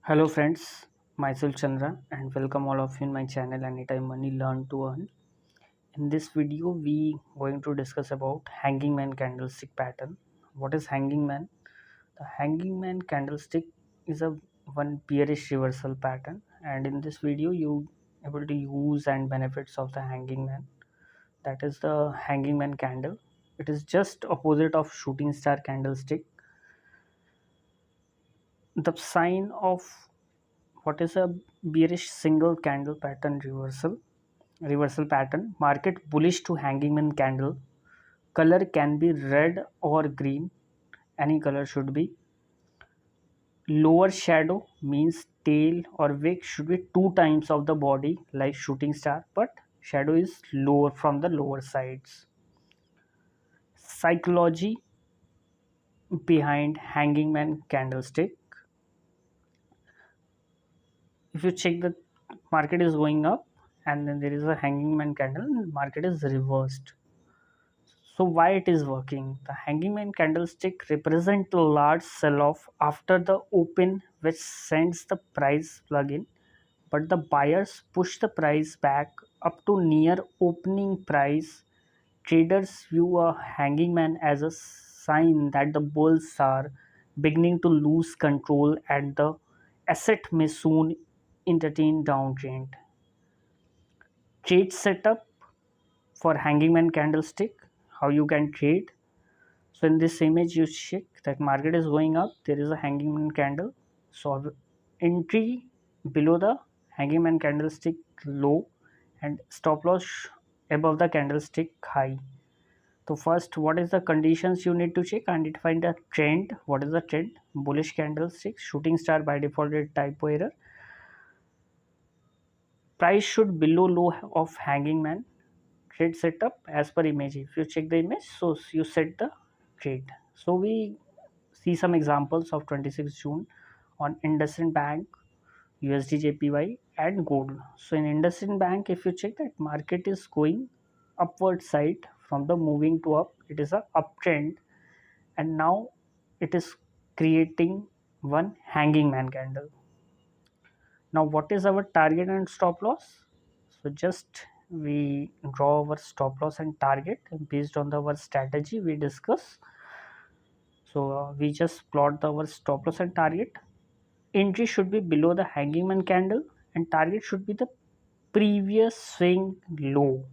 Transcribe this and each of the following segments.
Hello friends, myself Chandra and welcome all of you in my channel Anytime Money Learn to Earn. In this video we going to discuss about Hangingman candlestick pattern. What is Hangingman? The Hangingman candlestick is a one bearish reversal pattern, and in this video you able to use and benefits of the Hangingman. That is the Hangingman candle. It is just opposite of shooting star candlestick. The sign of what is a bearish single candle pattern reversal pattern. Market bullish to hangingman candle. Color can be red or green. Any color should be. Lower shadow means tail or wick should be two times of the body like shooting star, but shadow is lower from the lower sides. Psychology behind hangingman candlestick. If you check, the market is going up and then there is a hangingman candle, market is reversed. So why it is working? The hangingman candlestick represent a large sell-off after the open, which sends the price plug-in, but the buyers push the price back up to near opening price. Traders view a hangingman as a sign that the bulls are beginning to lose control and the asset may soon entertain downtrend. Trade setup for hangingman candlestick. How you can trade? So in this image you check that market is going up, there is a hangingman candle. So entry below the hangingman candlestick low and stop loss above the candlestick high. So first, what is the conditions you need to check? Identify the trend. What is the trend? Bullish candlestick, shooting star by default typo error. Price should below low of hangingman. Trade setup as per image. If you check the image, so you set the trade. So we see some examples of 26 June on Indusindbank, Usdjpy and gold. So in Indusindbank, if you check that market is going upward side from the moving to up, it is a uptrend, and now it is creating one hanging man candle. Now what is our target and stop loss? So just we draw our stop loss and target based on our strategy we discuss. So we just plot our stop loss and target. Entry should be below the hanging man candle and target should be the previous swing low.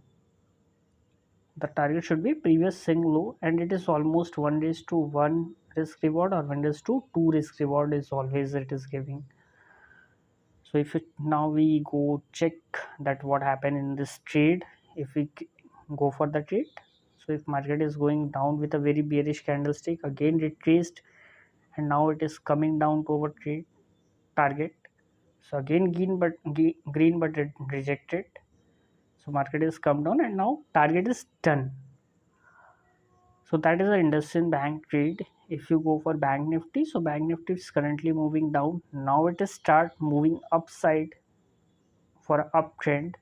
The target should be previous swing low, and it is almost 1:1 risk reward or 1:2 risk reward is always it is giving. So if it, now we go check that what happened in this trade. If we go for the trade, so if market is going down with a very bearish candlestick, again retraced, and now it is coming down to our trade target. So again green but it rejected. So market is come down and now target is done. So that is the Indusindbank trade. If you go for Banknifty, so Banknifty is currently moving down. Now it is start moving upside for uptrend.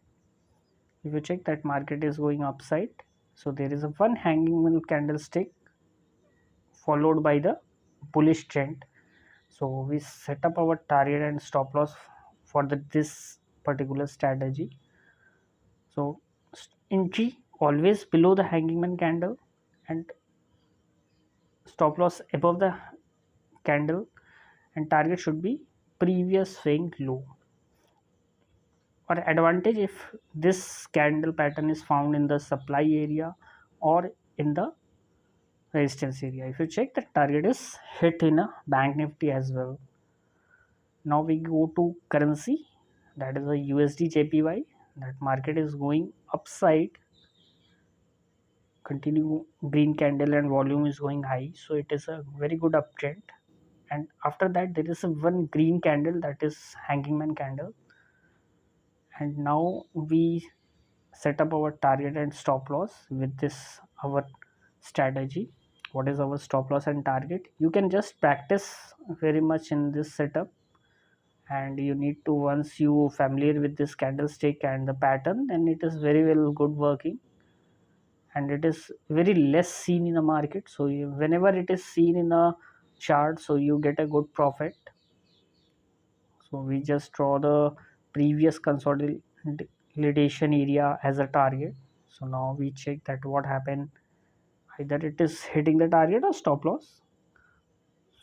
If you check that market is going upside, so there is a one hanging candlestick followed by the bullish trend. So we set up our target and stop loss for this particular strategy. So entry always below the hanging candle and stop loss above the candle, and target should be previous swing low. Or advantage if this candle pattern is found in the supply area or in the resistance area. If you check, the target is hit in a bank nifty as well. Now we go to currency, that is a USDJPY. That market is going upside, continue green candle and volume is going high, so it is a very good uptrend. And after that there is a one green candle, that is hanging man candle, and now we set up our target and stop loss with this our strategy. What is our stop loss and target? You can just practice very much in this setup, and you need to, once you familiar with this candlestick and the pattern, then it is very well good working, and it is very less seen in the market. So whenever it is seen in a chart, so you get a good profit. So we just draw the previous consolidation area as a target. So now we check that what happened, either it is hitting the target or stop loss.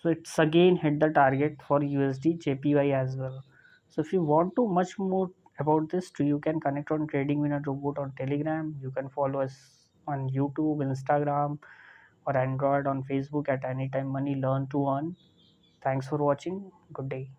So it's again hit the target for USD JPY as well. So if you want to much more about this too, you can connect on Trading Winner Robot on Telegram. You can follow us on YouTube, Instagram, or Android on Facebook at Anytime Money. Learn to earn. Thanks for watching. Good day.